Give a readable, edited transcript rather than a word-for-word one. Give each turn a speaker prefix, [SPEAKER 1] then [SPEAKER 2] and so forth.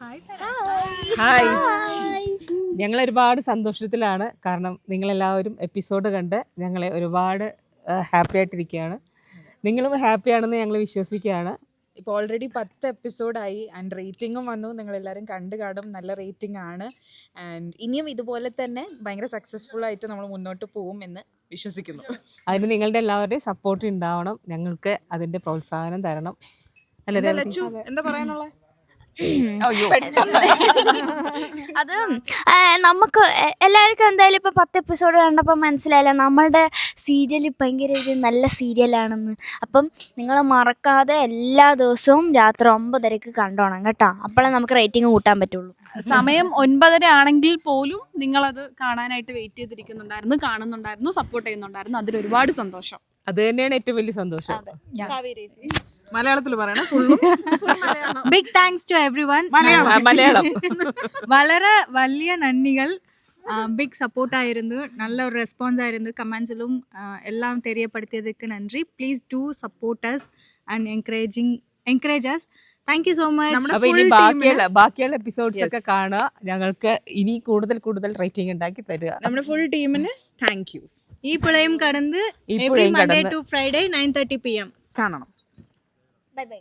[SPEAKER 1] Hi. ഞങ്ങൾ ഒരുപാട് സന്തോഷത്തിലാണ്. കാരണം നിങ്ങളെല്ലാവരും എപ്പിസോഡ് കണ്ട് ഞങ്ങളെ ഒരുപാട് ഹാപ്പി ആയിട്ടിരിക്കുകയാണ്. നിങ്ങളും ഹാപ്പിയാണെന്ന് ഞങ്ങൾ വിശ്വസിക്കുകയാണ്.
[SPEAKER 2] ഇപ്പോൾ ഓൾറെഡി 10 എപ്പിസോഡായി ആൻഡ് റേറ്റിംഗും വന്നു. നിങ്ങളെല്ലാവരും കണ്ടു കാണും. നല്ല റേറ്റിംഗ് ആണ്. ആൻഡ് ഇനിയും ഇതുപോലെ തന്നെ ഭയങ്കര സക്സസ്ഫുൾ ആയിട്ട് നമ്മൾ മുന്നോട്ട് പോകും എന്ന് വിശ്വസിക്കുന്നു.
[SPEAKER 1] അതിന് നിങ്ങളുടെ എല്ലാവരുടെയും സപ്പോർട്ട് ഉണ്ടാവണം. ഞങ്ങൾക്ക് അതിൻ്റെ പ്രോത്സാഹനം തരണം. അല്ലേ
[SPEAKER 2] ലച്ചു, എന്താ പറയാനുള്ളത്?
[SPEAKER 3] അത് നമുക്ക് എല്ലാവർക്കും എന്തായാലും ഇപ്പോൾ 10 എപ്പിസോഡ് കണ്ടപ്പോൾ മനസ്സിലായില്ല നമ്മളുടെ സീരിയൽ ഭയങ്കര ഒരു നല്ല സീരിയലാണെന്ന്. അപ്പം നിങ്ങൾ മറക്കാതെ എല്ലാ ദിവസവും രാത്രി 9:30 കണ്ടോണം കേട്ടോ. അപ്പോഴേ നമുക്ക് റേറ്റിംഗ് കൂട്ടാൻ പറ്റുള്ളൂ.
[SPEAKER 4] സമയം 9:30 ആണെങ്കിൽ പോലും നിങ്ങളത് കാണാനായിട്ട് വെയിറ്റ് ചെയ്തിരിക്കുന്നുണ്ടായിരുന്നു, കാണുന്നുണ്ടായിരുന്നു, സപ്പോർട്ട് ചെയ്യുന്നുണ്ടായിരുന്നു. അതിലൊരുപാട് സന്തോഷം.
[SPEAKER 1] അത് തന്നെയാണ് ഏറ്റവും വലിയ സന്തോഷം.
[SPEAKER 2] മലയാളത്തിൽ പറയണം.
[SPEAKER 5] Big thanks to everyone.
[SPEAKER 1] Malayalam
[SPEAKER 5] വളരെ വലിയ നന്ദികൾ. பிக் சப்போர்ட்டாக நல்ல ஒரு ரெஸ்பான்ஸாக இருந்து கமெண்ட்ஸிலும் எல்லாம் தெரியப்படுத்தியதுக்கு நன்றி. Please do support us and encourage us. Thank you so much.
[SPEAKER 1] അപ്പൊ ഇനി ബാക്കിയുള്ള എപ്പിസോഡ്സ് ഒക്കെ കാണുക. ഞങ്ങൾക്ക് ഇനി കൂടുതൽ റേറ്റിംഗ് ഉണ്ടാക്കി തരിക.
[SPEAKER 2] നമ്മുടെ ഫുൾ ടീമിന് താങ്ക് യു.
[SPEAKER 5] ഈ പിഴയും കടന്ന് every Monday to Friday 9:30 PM
[SPEAKER 2] കാണണം.
[SPEAKER 3] Bye by.